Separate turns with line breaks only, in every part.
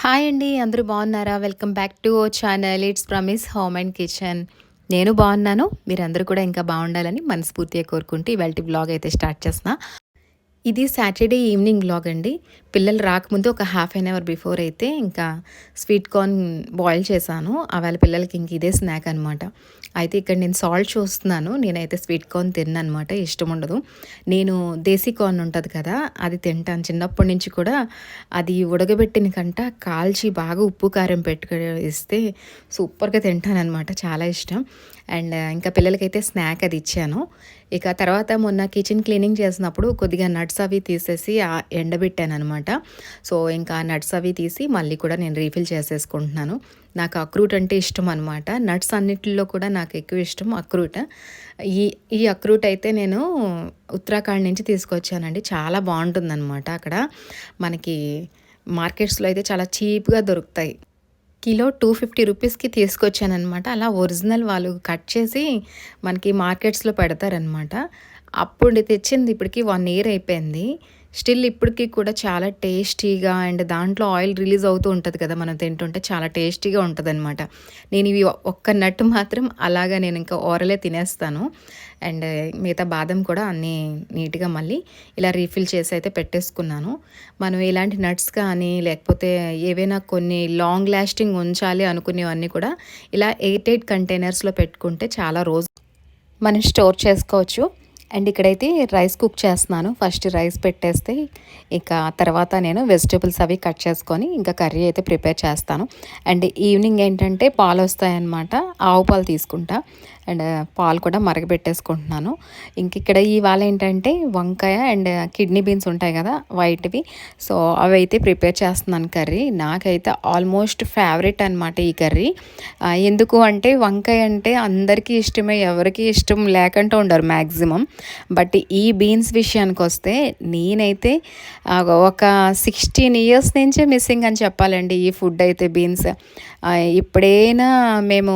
Hi అండి. అందరూ బాగున్నారా? Welcome back to our channel. It's promise home and kitchen. నేను బాగున్నాను. మీరందరూ కూడా ఇంకా బాగుండాలని మనస్ఫూర్తిగా కోరుకుంటూ ఇవాల్టి వ్లాగ్ అయితే స్టార్ట్ చేస్తున్నా. ఇది సాటర్డే ఈవినింగ్ వ్లాగ్ అండి. పిల్లలు రాకముందు ఒక హాఫ్ అన్ అవర్ బిఫోర్ అయితే ఇంకా స్వీట్ కార్న్ బాయిల్ చేశాను. ఆవేళ పిల్లలకి ఇంక ఇదే స్నాక్ అనమాట. అయితే ఇక్కడ నేను సాల్ట్ చూస్తున్నాను. నేనైతే స్వీట్ కార్న్ తినననమాట. ఇష్టం ఉండదు. నేను దేశీ కార్న్ ఉంటది కదా! అది తింటాను. చిన్నప్పటి నుంచి కూడా అది ఉడకబెట్టిన కంట కాల్చి బాగా ఉప్పు, కారం ఇస్తే సూపర్‌గా తింటాననమాట. చాలా ఇష్టం. అండ్ ఇంకా పిల్లలకైతే స్నాక్ అది ఇచ్చాను. ఇక తర్వాత మొన్న కిచెన్ క్లీనింగ్ చేసినప్పుడు కొద్దిగా నట్స్ అవి తీసేసి ఎండబెట్టాననమాట. సో, ఇంకా నట్స్ అవి తీసి మళ్ళీ కూడా నేను రీఫిల్ చేసేసుకుంటున్నాను. నాకు అక్రూట్ అంటే ఇష్టం అనమాట. నట్స్ అన్నిటిలో కూడా నాకు ఎక్కువ ఇష్టం అక్రూట్. ఈ ఈ అక్రూట్ అయితే నేను ఉత్తరాఖండ్ నుంచి తీసుకొచ్చానండి. చాలా బావుంటుందనమాట అక్కడ. మనకి మార్కెట్స్‌లో అయితే చాలా చీప్‌గా దొరుకుతాయి. కిలో 250 రూపీస్‌కి తీసుకొచ్చాననమాట. అలా ఒరిజినల్ వాళ్ళు కట్ చేసి మనకి మార్కెట్స్‌లో పెడతారనమాట. అప్పుడు తెచ్చింది ఇప్పటికి 1 ఇయర్ అయిపోయింది. స్టిల్ ఇప్పటికి కూడా చాలా టేస్టీగా అండ్ దాంట్లో ఆయిల్ రిలీజ్ అవుతూ ఉంటది కదా! మనం తింటుంటే చాలా టేస్టీగా ఉంటదనమాట. నేను ఇవి ఒక్క నట్ మాత్రం అలాగా నేను ఇంకా ఓరలే తినేస్తాను. అండ్ మిగతా బాదం కూడా అన్నీ నీట్‌గా మళ్ళీ ఇలా రీఫిల్ చేసి అయితే పెట్టేసుకున్నాను. మనం ఇలాంటి నట్స్ కానీ లేకపోతే ఏవైనా కొన్ని లాంగ్ లాస్టింగ్ ఉంచాలి అనుకునేవన్నీ కూడా ఇలా ఎయిర్ టైట్ కంటైనర్స్‌లో పెట్టుకుంటే చాలా రోజు మనం స్టోర్ చేసుకోవచ్చు. అండ్ ఇక్కడైతే రైస్ కుక్ చేస్తున్నాను. ఫస్ట్ రైస్ పెట్టేస్తే ఇక తర్వాత నేను వెజిటబుల్స్ అవి కట్ చేసుకొని ఇంకా కర్రీ అయితే ప్రిపేర్ చేస్తాను. అండ్ ఈవినింగ్ ఏంటంటే పాలు వస్తాయన్నమాట. ఆవు పాలు తీసుకుంటా. అండ్ పాలు కూడా మరగబెట్టేసుకుంటున్నాను. ఇంక ఇక్కడ ఇవాళ ఏంటంటే వంకాయ అండ్ కిడ్నీ బీన్స్ ఉంటాయి కదా వైట్వి. సో అవి అయితే ప్రిపేర్ చేస్తున్నాను కర్రీ. నాకైతే ఆల్మోస్ట్ ఫేవరెట్ అనమాట ఈ కర్రీ. ఎందుకు అంటే వంకాయ అంటే అందరికీ ఇష్టమే, ఎవరికి ఇష్టం లేకుండా ఉండరు మ్యాక్సిమం. బట్ ఈ బీన్స్ విషయానికి వస్తే నేనైతే ఒక 16 ఇయర్స్ నుంచే మిస్సింగ్ అని చెప్పాలండి ఈ ఫుడ్ అయితే బీన్స్. ఎప్పుడైనా మేము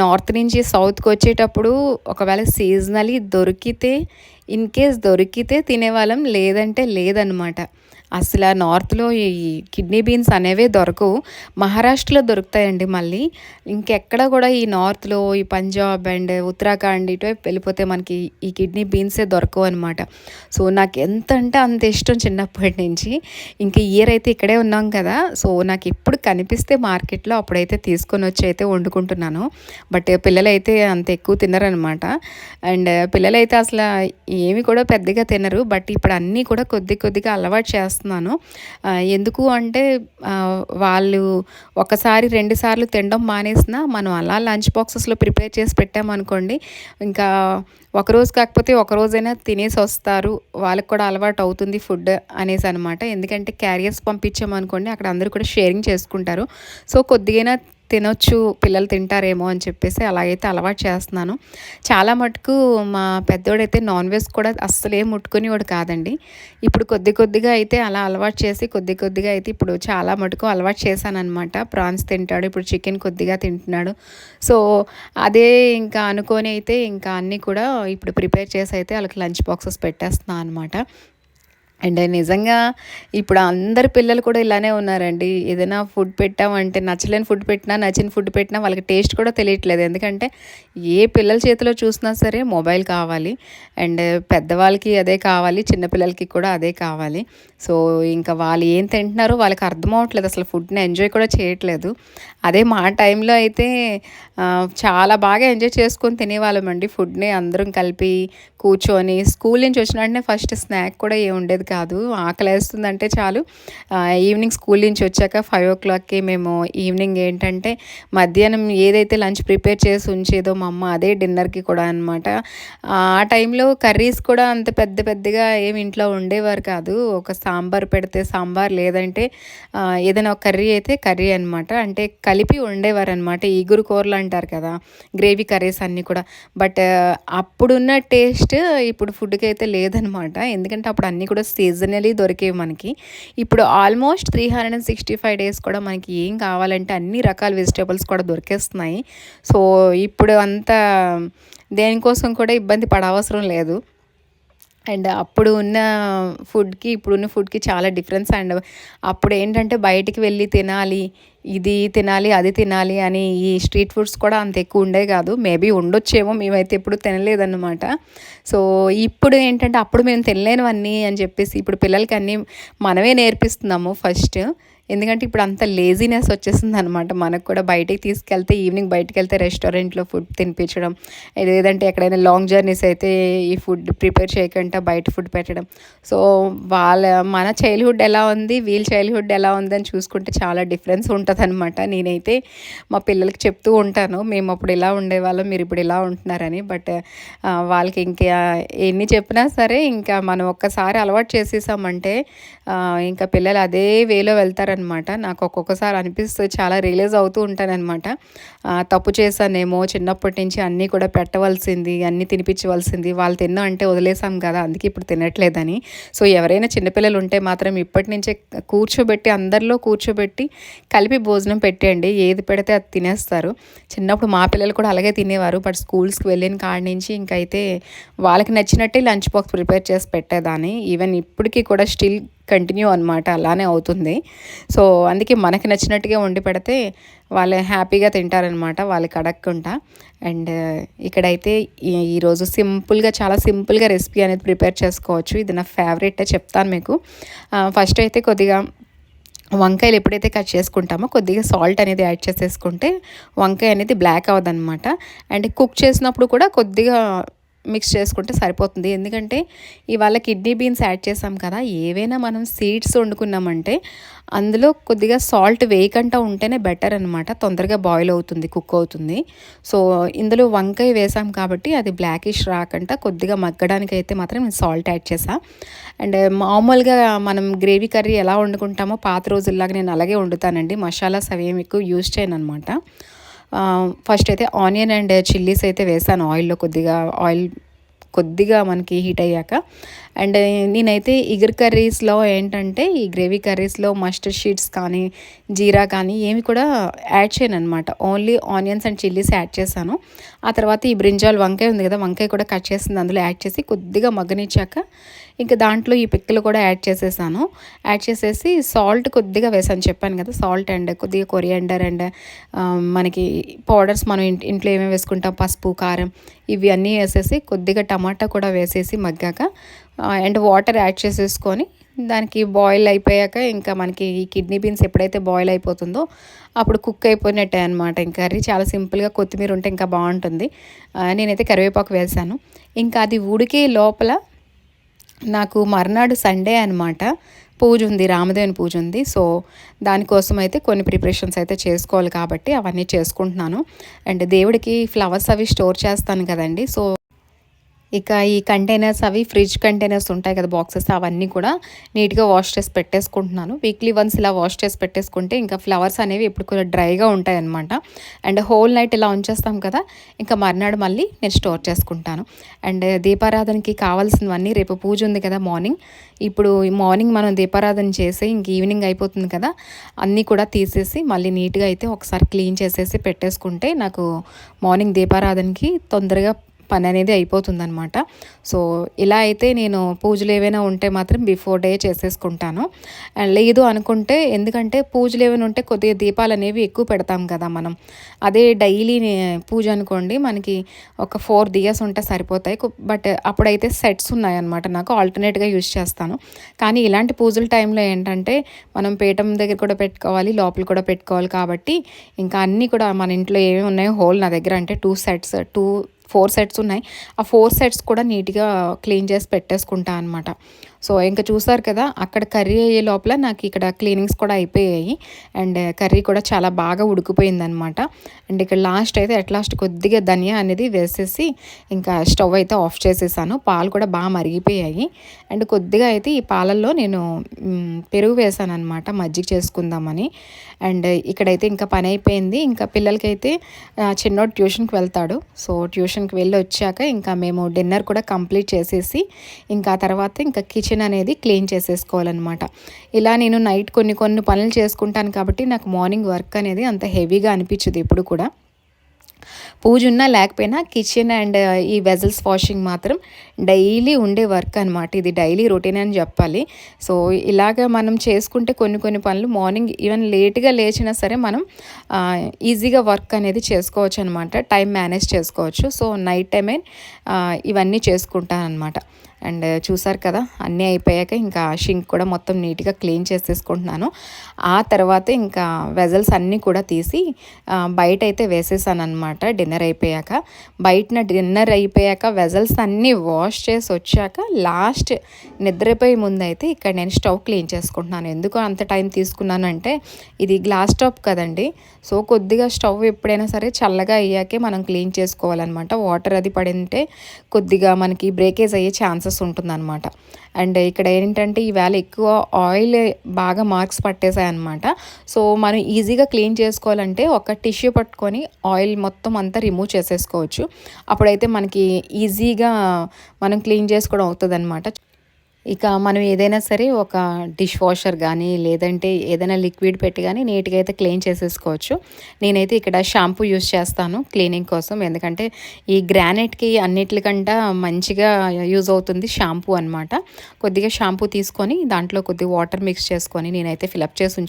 నార్త్ నుంచి సౌత్‌కి వచ్చేటప్పుడు ఒకవేళ సీజనలీ దొరికితే ఇన్ కేస్ దొరికితే తినేవాళ్ళం, లేదంటే లేదనమాట. అసల నార్త్‌లో ఈ కిడ్నీ బీన్స్ అనేవే దొరకవు. మహారాష్ట్రలో దొరుకుతాయండి మళ్ళీ. ఇంకెక్కడ కూడా ఈ నార్త్‌లో ఈ పంజాబ్ అండ్ ఉత్తరాఖండ్ ఇటువైపు వెళ్ళిపోతే మనకి ఈ కిడ్నీ బీన్సే దొరకవనమాట. సో, నాకు ఎంత అంటే అంత ఇష్టం చిన్నప్పటి నుంచి. ఇంక ఇయర్ అయితే ఇక్కడే ఉన్నాం కదా! సో, నాకెప్పుడు కనిపిస్తే మార్కెట్‌లో అప్పుడైతే తీసుకొనొచ్చి అయితే వండుకుంటున్నాను. బట్ పిల్లలైతే అంత ఎక్కువ తినరనమాట. అండ్ పిల్లలైతే అసల ఏమి కూడా పెద్దగా తినరు. బట్ ఇప్పుడు అన్నీ కూడా కొద్ది కొద్దిగా అలవాటు చేస్తున్నాను. ఎందుకు అంటే వాళ్ళు ఒకసారి 2 సార్లు తినడం మానేసినా మనం అలా లంచ్ బాక్సెస్‌లో ప్రిపేర్ చేసి పెట్టామనుకోండి, ఇంకా ఒకరోజు కాకపోతే ఒకరోజైనా తినేసి వస్తారు. వాళ్ళకి కూడా అలవాటు అవుతుంది ఫుడ్ అనేసనమాట. ఎందుకంటే క్యారియర్స్ పంపించామనుకోండి అక్కడ అందరూ కూడా షేరింగ్ చేసుకుంటారు. సో, కొద్దిగైనా తినొచ్చు, పిల్లలు తింటారేమో అని చెప్పేసి అలాగైతే అలవాటు చేస్తున్నాను. చాలా మటుకు మా పెద్దోడైతే నాన్ వెజ్ కూడా అస్సలేం ముట్టుకునేవాడు కాదండి. ఇప్పుడు కొద్ది కొద్దిగా అయితే అలా అలవాటు చేసి కొద్ది కొద్దిగా అయితే ఇప్పుడు చాలా మటుకు అలవాటు చేశాననమాట. ప్రాన్స్ తింటాడు, ఇప్పుడు చికెన్ కొద్దిగా తింటున్నాడు. సో, అదే ఇంకా అనుకోని అయితే ఇంకా అన్నీ కూడా ఇప్పుడు ప్రిపేర్ చేసి అయితే వాళ్ళకి లంచ్ బాక్సెస్ పెట్టేస్తున్నా అనమాట. అండ్ నిజంగా ఇప్పుడు అందరి పిల్లలు కూడా ఇలానే ఉన్నారండి. ఏదైనా ఫుడ్ పెట్టామంటే నచ్చలేని ఫుడ్ పెట్టినా, నచ్చిన ఫుడ్ పెట్టినా వాళ్ళకి టేస్ట్ కూడా తెలియట్లేదు. ఎందుకంటే ఏ పిల్లల చేతిలో చూసినా సరే మొబైల్ కావాలి. అండ్ పెద్దవాళ్ళకి అదే కావాలి, చిన్నపిల్లలకి కూడా అదే కావాలి. సో, ఇంకా వాళ్ళు ఏం తింటున్నారో వాళ్ళకి అర్థం అవ్వట్లేదు. అసలు ఫుడ్‌ని ఎంజాయ్ కూడా చేయట్లేదు. అదే మా టైంలో అయితే చాలా బాగా ఎంజాయ్ చేసుకొని తినేవాళ్ళమండి ఫుడ్‌ని అందరం కలిపి కూర్చొని. స్కూల్ నుంచి వచ్చిన వెంటనే ఫస్ట్ స్నాక్ కూడా ఏమి ఉండేది కాదు. ఆకలేస్తుందంటే చాలు ఈవినింగ్ స్కూల్ నుంచి వచ్చాక 5:00కి మేము ఈవినింగ్ ఏంటంటే మధ్యాహ్నం ఏదైతే లంచ్ ప్రిపేర్ చేసి ఉంచేదో మా అమ్మ అదే డిన్నర్‌కి కూడా అనమాట. ఆ టైంలో కర్రీస్ కూడా అంత పెద్ద పెద్దగా ఏమి ఇంట్లో ఉండేవారు కాదు. ఒక సాంబార్ పెడితే సాంబార్, లేదంటే ఏదైనా ఒక కర్రీ అయితే కర్రీ అనమాట. అంటే కలిపి వండేవారనమాట. ఇగురు కూరలు అంటారు కదా! గ్రేవీ కర్రీస్ అన్నీ కూడా. బట్ అప్పుడున్న టేస్ట్ ఇప్పుడు ఫుడ్‌కి అయితే లేదనమాట. ఎందుకంటే అప్పుడు అన్నీ కూడా సీజనలీ దొరికేవి మనకి. ఇప్పుడు ఆల్మోస్ట్ 365 డేస్ కూడా మనకి ఏం కావాలంటే అన్ని రకాల వెజిటబుల్స్ కూడా దొరికేస్తున్నాయి. సో, ఇప్పుడు అంత దేనికోసం కూడా ఇబ్బంది పడవసరం లేదు. అండ్ అప్పుడు ఉన్న ఫుడ్‌కి, ఇప్పుడున్న ఫుడ్‌కి చాలా డిఫరెన్స్. అండ్ అప్పుడేంటంటే బయటికి వెళ్ళి తినాలి, ఇది తినాలి, అది తినాలి అని ఈ స్ట్రీట్ ఫుడ్స్ కూడా అంత ఎక్కువ ఉండేవి కాదు. మేబీ ఉండొచ్చేమో, మేమైతే ఎప్పుడు తినలేదన్నమాట. సో, ఇప్పుడు ఏంటంటే అప్పుడు మేము తినలేనివన్నీ అని చెప్పేసి ఇప్పుడు పిల్లలకి అన్నీ మనమే నేర్పిస్తున్నాము ఫస్ట్. ఎందుకంటే ఇప్పుడు అంత లేజీనెస్ వచ్చేసిందనమాట. మనకు కూడా బయటికి తీసుకెళ్తే ఈవినింగ్ బయటికెళ్తే రెస్టారెంట్‌లో ఫుడ్ తినిపించడం, లేదంటే ఎక్కడైనా లాంగ్ జర్నీస్ అయితే ఈ ఫుడ్ ప్రిపేర్ చేయకుండా బయట ఫుడ్ పెట్టడం. సో, వాళ్ళ మన చైల్డ్‌హుడ్ ఎలా ఉంది, వీళ్ళ చైల్డ్‌హుడ్ ఎలా ఉందని చూసుకుంటే చాలా డిఫరెన్స్ ఉంటదనమాట. నేనైతే మా పిల్లలకి చెప్తూ ఉంటాను, మేమప్పుడు ఇలా ఉండేవాళ్ళం, మీరిప్పుడు ఇలా ఉంటున్నారని. బట్ వాళ్ళకి ఇంకా ఎన్ని చెప్పినా సరే ఇంకా మనం ఒక్కసారి అలవాటు చేసేసామంటే ఇంకా పిల్లలు అదే వేలో వెళ్తారనమాట. నాకు ఒక్కొక్కసారి అనిపిస్తది, చాలా రియలైజ్ అవుతూ ఉంటాననమాట. తప్పు చేశానేమో, చిన్నప్పటి నుంచి అన్నీ కూడా పెట్టవలసింది, అన్నీ తినిపించవలసింది, వాళ్ళు తిన్నా అంటే వదిలేసాం కదా, అందుకే ఇప్పుడు తినట్లేదని. సో, ఎవరైనా చిన్నపిల్లలు ఉంటే మాత్రం ఇప్పటి నుంచే కూర్చోబెట్టి, అందరిలో కూర్చోబెట్టి కలిపి భోజనం పెట్టేయండి. ఏది పెడితే అది తినేస్తారు. చిన్నప్పుడు మా పిల్లలు కూడా అలాగే తినేవారు. బట్ స్కూల్స్కి వెళ్ళిన కాడి నుంచి ఇంకైతే వాళ్ళకి నచ్చినట్టే లంచ్ బాక్స్ ప్రిపేర్ చేసి పెట్టేదాన్ని. ఈవెన్ ఇప్పటికీ కూడా స్టిల్ కంటిన్యూ అనమాట, అలానే అవుతుంది. సో, అందుకే మనకి నచ్చినట్టుగా వండి పెడితే వాళ్ళు హ్యాపీగా తింటారనమాట, వాళ్ళకి అడగకుండా. అండ్ ఇక్కడైతే ఈరోజు సింపుల్గా, చాలా సింపుల్గా రెసిపీ అనేది ప్రిపేర్ చేసుకోవచ్చు. ఇది నా ఫేవరెట్, చెప్తాను మీకు. ఫస్ట్ అయితే కొద్దిగా వంకాయలు ఎప్పుడైతే కట్ చేసుకుంటామో కొద్దిగా సాల్ట్ అనేది యాడ్ చేసేసుకుంటే వంకాయ అనేది బ్లాక్ అవ్వదన్నమాట. అండ్ కుక్ చేసినప్పుడు కూడా కొద్దిగా మిక్స్ చేసుకుంటే సరిపోతుంది. ఎందుకంటే ఇవాళ కిడ్నీ బీన్స్ యాడ్ చేసాం కదా, ఏవైనా మనం సీడ్స్ వండుకున్నామంటే అందులో కొద్దిగా సాల్ట్ వేయకుండా ఉంటేనే బెటర్ అనమాట, తొందరగా బాయిల్ అవుతుంది, కుక్ అవుతుంది. సో, ఇందులో వంకాయ వేసాం కాబట్టి అది బ్లాకిష్ రాకుండా కొద్దిగా మగ్గడానికి అయితే మాత్రం నేను సాల్ట్ యాడ్ చేసా. అండ్ మామూలుగా మనం గ్రేవీ కర్రీ ఎలా వండుకుంటామో పాత రోజుల్లాగా నేను అలాగే వండుతానండి. మసాలాస్ అవి ఏమి ఎక్కువ యూజ్ చేయను అనమాట. ఫస్ట్ అయితే ఆనియన్ అండ్ చిల్లీస్ అయితే వేసాను ఆయిల్లో, కొద్దిగా మనకి హీట్ అయ్యాక. అండ్ నేనైతే ఇగురు కర్రీస్లో ఏంటంటే ఈ గ్రేవీ కర్రీస్లో మస్టర్డ్ షీట్స్ కానీ, జీరా కానీ ఏమి కూడా యాడ్ చేయను అనమాట. Only onions and chillies add చేశాను. ఆ తర్వాత ఈ బ్రింజాల్ వంకాయ ఉంది కదా, వంకాయ కూడా కట్ చేసింది అందులో యాడ్ చేసి కొద్దిగా మగ్గనిచ్చాక ఇంకా దాంట్లో ఈ పిక్కలు కూడా యాడ్ చేసేసాను. యాడ్ చేసేసి సాల్ట్ కొద్దిగా వేసాను, చెప్పాను కదా, సాల్ట్ అండ్ కొద్దిగా కొరియాండర్ అండ్ మనకి పౌడర్స్ మనం ఇంట్లో ఏమేమి వేసుకుంటాం, పసుపు, కారం, ఇవి అన్నీ వేసేసి కొద్దిగా టమాటా కూడా వేసేసి మగ్గాక అండ్ వాటర్ యాడ్ చేసేసుకొని దానికి బాయిల్ అయిపోయాక ఇంకా మనకి ఈ కిడ్నీ బీన్స్ ఎప్పుడైతే బాయిల్ అయిపోతుందో అప్పుడు కుక్ అయిపోయినట్టే అనమాట. ఇంకా కర్రీ చాలా సింపుల్గా, కొత్తిమీర ఉంటే ఇంకా బాగుంటుంది. నేనైతే కరివేపాకు వేసాను. ఇంకా అది ఉడికే లోపల నాకు మర్నాడు సండే అనమాట, పూజ ఉంది, రామదేవుని పూజ ఉంది. సో, దానికోసం అయితే కొన్ని ప్రిపరేషన్స్ అయితే చేసుకోవాలి కాబట్టి అవన్నీ చేసుకుంటున్నాను. అండ్ దేవుడికి ఫ్లవర్స్ అవి స్టోర్ చేస్తాను కదండి. సో, ఇక ఈ కంటైనర్స్ అవి ఫ్రిడ్జ్ కంటైనర్స్ ఉంటాయి కదా, బాక్సెస్, అవన్నీ కూడా నీట్గా వాష్ చేసి పెట్టేసుకుంటున్నాను. వీక్లీ వన్స్ ఇలా వాష్ చేసి పెట్టేసుకుంటే ఇంకా ఫ్లవర్స్ అనేవి ఎప్పుడు కూడా డ్రైగా ఉంటాయి అనమాట. అండ్ హోల్ నైట్ ఇలా ఉంచేస్తాం కదా, ఇంకా మర్నాడు మళ్ళీ నేను స్టోర్ చేసుకుంటాను. అండ్ దీపారాధనకి కావాల్సినవన్నీ, రేపు పూజ ఉంది కదా మార్నింగ్, ఇప్పుడు మార్నింగ్ మనం దీపారాధన చేసి ఇంక ఈవినింగ్ అయిపోతుంది కదా, అన్నీ కూడా తీసేసి మళ్ళీ నీట్గా అయితే ఒకసారి క్లీన్ చేసేసి పెట్టేసుకుంటే నాకు మార్నింగ్ దీపారాధనకి తొందరగా పని అనేది అయిపోతుందనమాట. సో, ఇలా అయితే నేను పూజలు ఏవైనా ఉంటే మాత్రం బిఫోర్ డే చేసేసుకుంటాను. లేదు అనుకుంటే, ఎందుకంటే పూజలు ఏమైనా ఉంటే కొద్దిగా దీపాలు అనేవి ఎక్కువ పెడతాం కదా మనం. అదే డైలీ పూజ అనుకోండి, మనకి ఒక 4 దియాస్ ఉంటే సరిపోతాయి. బట్ అప్పుడైతే సెట్స్ ఉన్నాయన్నమాట, నాకు ఆల్టర్నేట్గా యూజ్ చేస్తాను. కానీ ఇలాంటి పూజల టైంలో ఏంటంటే మనం పీఠం దగ్గర కూడా పెట్టుకోవాలి, లోపల కూడా పెట్టుకోవాలి కాబట్టి ఇంకా అన్నీ కూడా మన ఇంట్లో ఏమేమి ఉన్నాయో హోల్ నా దగ్గర అంటే 4 సెట్స్ ఉన్నాయి. ఆ 4 సెట్స్ కూడా నీట్గా క్లీన్ చేసి పెట్టేసుకుంటా అనమాట. సో, ఇంకా చూసారు కదా, అక్కడ కర్రీ అయ్యే లోపల నాకు ఇక్కడ క్లీనింగ్స్ కూడా అయిపోయాయి. అండ్ కర్రీ కూడా చాలా బాగా ఉడికిపోయిందనమాట. అండ్ ఇక్కడ లాస్ట్ కొద్దిగా ధనియా అనేది వేసేసి ఇంకా స్టవ్ అయితే ఆఫ్ చేసేసాను. పాలు కూడా బాగా మరిగిపోయాయి. అండ్ కొద్దిగా అయితే ఈ పాలల్లో నేను పెరుగు వేసాను అనమాట, మజ్జిగ చేసుకుందామని. అండ్ ఇక్కడైతే ఇంకా పని అయిపోయింది. ఇంకా పిల్లలకైతే చిన్నోడు ట్యూషన్కి వెళ్తాడు. సో, ట్యూషన్కి వెళ్ళి వచ్చాక ఇంకా మేము డిన్నర్ కూడా కంప్లీట్ చేసేసి ఇంకా తర్వాత ఇంకా కిచెన్ అనేది క్లీన్ చేసేసుకోవాలన్నమాట. ఇలా నేను నైట్ కొన్ని పనులు చేసుకుంటాను కాబట్టి నాకు మార్నింగ్ వర్క్ అనేది అంత హెవీగా అనిపించదు ఎప్పుడు కూడా. పూజ ఉన్నా లేకపోయినా కిచెన్ అండ్ ఈ వెజల్స్ వాషింగ్ మాత్రం డైలీ ఉండే వర్క్ అనమాట. ఇది డైలీ రొటీన్ అని చెప్పాలి. సో ఇలాగ మనం చేసుకుంటే కొన్ని కొన్ని పనులు మార్నింగ్ ఈవెన్ లేట్గా లేచినా సరే మనం ఈజీగా వర్క్ అనేది చేసుకోవచ్చు అనమాట. టైం మేనేజ్ చేసుకోవచ్చు. సో నైట్ టైమే ఇవన్నీ చేసుకుంటాను అనమాట. అండ్ చూసారు కదా, అన్నీ అయిపోయాక ఇంకా షింక్ కూడా మొత్తం నీట్గా క్లీన్ చేసేసుకుంటున్నాను. ఆ తర్వాత ఇంకా వెజల్స్ అన్నీ కూడా తీసి బయట అయితే వేసేసాను అనమాట. డిన్నర్ అయిపోయాక డిన్నర్ అయిపోయాక వెజల్స్ అన్నీ వాష్ చేసి వచ్చాక లాస్ట్ నిద్రపోయే ముందు అయితే ఇక్కడ నేను స్టవ్ క్లీన్ చేసుకుంటున్నాను. ఎందుకు అంత టైం తీసుకున్నానంటే ఇది గ్లాస్ టాప్ కదండి. సో కొద్దిగా స్టవ్ ఎప్పుడైనా సరే చల్లగా అయ్యాకే మనం క్లీన్ చేసుకోవాలన్నమాట. వాటర్ అది పడింటే కొద్దిగా మనకి బ్రేకేజ్ అయ్యే ఛాన్సెస్ ఉంటుందన్నమాట. అండ్ ఇక్కడ ఏంటంటే ఈవేళ ఎక్కువ ఆయిల్ బాగా మార్క్స్ పట్టేశాయన్నమాట. సో మనం ఈజీగా క్లీన్ చేసుకోవాలంటే ఒక టిష్యూ పట్టుకొని ఆయిల్ మొత్తం అంతా రిమూవ్ చేసేసుకోవచ్చు. అప్పుడైతే మనకి ఈజీగా మనం క్లీన్ చేసుకోవడం అవుతుంది అనమాట. ఇక మనం ఏదైనా సరే ఒక డిష్ వాషర్ కానీ లేదంటే ఏదైనా లిక్విడ్ పెట్టి కానీ నీట్గా అయితే క్లీన్ చేసేసుకోవచ్చు. నేనైతే ఇక్కడ షాంపూ యూస్ చేస్తాను క్లీనింగ్ కోసం. ఎందుకంటే ఈ గ్రానైట్కి అన్నిటికంటే మంచిగా యూజ్ అవుతుంది షాంపూ అనమాట. కొద్దిగా షాంపూ తీసుకొని దాంట్లో కొద్దిగా వాటర్ మిక్స్ చేసుకొని నేనైతే ఫిలప్ చేసి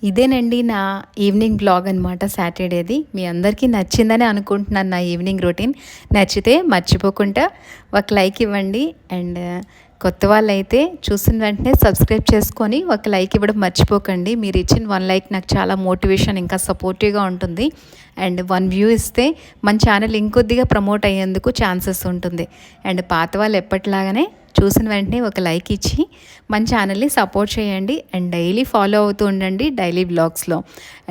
ఇదేనండి నా ఈవినింగ్ బ్లాగ్ అనమాట సాటర్డేది. మీ అందరికీ నచ్చిందని అనుకుంటున్నాను నా ఈవినింగ్ రొటీన్. నచ్చితే మర్చిపోకుండా ఒక లైక్ ఇవ్వండి. అండ్ కొత్త వాళ్ళైతే చూసిన వెంటనే సబ్స్క్రైబ్ చేసుకొని ఒక లైక్ ఇవ్వడం మర్చిపోకండి. మీరు ఇచ్చిన 1 లైక్ నాకు చాలా మోటివేషన్ ఇంకా సపోర్టివ్గా ఉంటుంది. అండ్ 1 వ్యూ ఇస్తే మన ఛానల్ ఇంకొద్దిగా ప్రమోట్ అయ్యేందుకు ఛాన్సెస్ ఉంటుంది. అండ్ పాత వాళ్ళు ఎప్పటిలాగానే చూసిన వెంటనే ఒక లైక్ ఇచ్చి మన ఛానల్ని సపోర్ట్ చేయండి. అండ్ డైలీ ఫాలో అవుతూ ఉండండి డైలీ బ్లాగ్స్లో.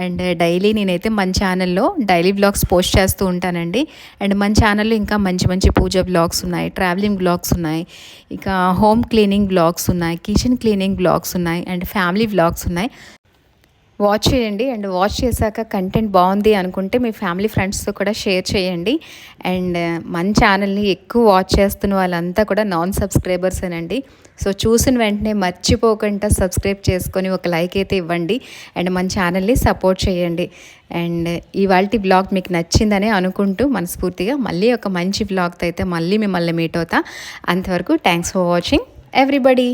అండ్ డైలీ నేనైతే మన ఛానల్లో డైలీ బ్లాగ్స్ పోస్ట్ చేస్తూ ఉంటానండి. అండ్ మన ఛానల్లో ఇంకా మంచి మంచి పూజ బ్లాగ్స్ ఉన్నాయి, ట్రావెలింగ్ బ్లాగ్స్ ఉన్నాయి, ఇక హోమ్ క్లీనింగ్ బ్లాగ్స్ ఉన్నాయి, కిచెన్ క్లీనింగ్ బ్లాగ్స్ ఉన్నాయి, అండ్ ఫ్యామిలీ బ్లాగ్స్ ఉన్నాయి. వాచ్ చేయండి. అండ్ వాచ్ చేశాక కంటెంట్ బాగుంది అనుకుంటే మీ ఫ్యామిలీ ఫ్రెండ్స్తో కూడా షేర్ చేయండి. అండ్ మన ఛానల్ని ఎక్కువ వాచ్ చేస్తున్న వాళ్ళంతా కూడా నాన్ సబ్స్క్రైబర్సేనండి. సో చూసిన వెంటనే మర్చిపోకుండా సబ్స్క్రైబ్ చేసుకొని ఒక లైక్ అయితే ఇవ్వండి. అండ్ మన ఛానల్ని సపోర్ట్ చేయండి. అండ్ ఇవాల్టి బ్లాగ్ మీకు నచ్చిందని అనుకుంటూ మనస్ఫూర్తిగా మళ్ళీ ఒక మంచి బ్లాగ్తో అయితే మళ్ళీ మిమ్మల్ని మీట్ అవుతా. అంతవరకు థ్యాంక్స్ ఫర్ వాచింగ్ ఎవ్రీబడి.